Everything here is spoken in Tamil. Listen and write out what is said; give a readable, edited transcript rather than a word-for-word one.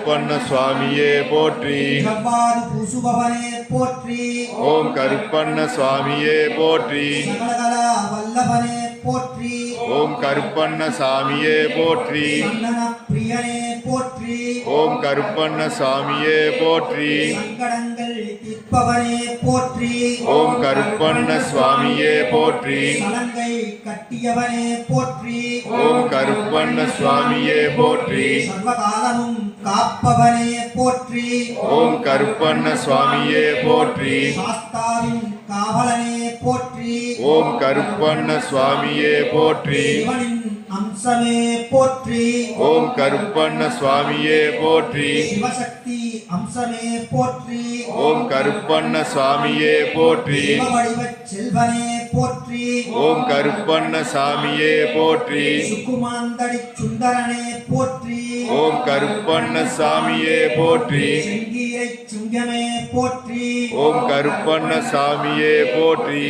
கருப்பண்ண சுவாமியே போற்றி. ஜவ்வாது பூசுபவனே போற்றி. ஓம் கருப்பண்ண சுவாமியே போற்றி. சகலகலா வல்லபனே போற்றி. ஓம் கருப்பண்ண சாமியே போற்றி. சந்தன பிரியனே போற்றி. ஓம் கருப்பண்ண சாமியே போற்றி. சங்கடங்கள் தீர்ப்பவனே போற்றி. ஓம் கருப்பண்ண சுவாமியே போற்றி. சலங்கை கட்டியவனே போற்றி. ஓம் கருப்பண்ண சுவாமியே போற்றி. சர்வகாலமும் காப்பவனே போற்றி. ஓம் கருப்பண்ண சுவாமியே போற்றி. சாஸ்தாவின் காவலனே போற்றி. ஓம் கருப்பண்ண சுவாமியே போற்றி. சிவனின் அம்சமே போற்றி. ஓம் கருப்பண்ண சுவாமியே போற்றி. சிவசக்தி அம்சமே போற்றி. ஓம் கருப்பண்ண சுவாமியே போற்றி. சிவவடிவச் செல்வனே போற்றி. ஓம் கருப்பண்ண சாமியே போற்றி. சுக்குமாந்தடி சுந்தரனே போற்றி. ஓம் கருப்பண்ண சாமியே போற்றி. செங்கீரை சிங்கமே போற்றி. ஓம் கருப்பண்ண சாமியே போற்றி.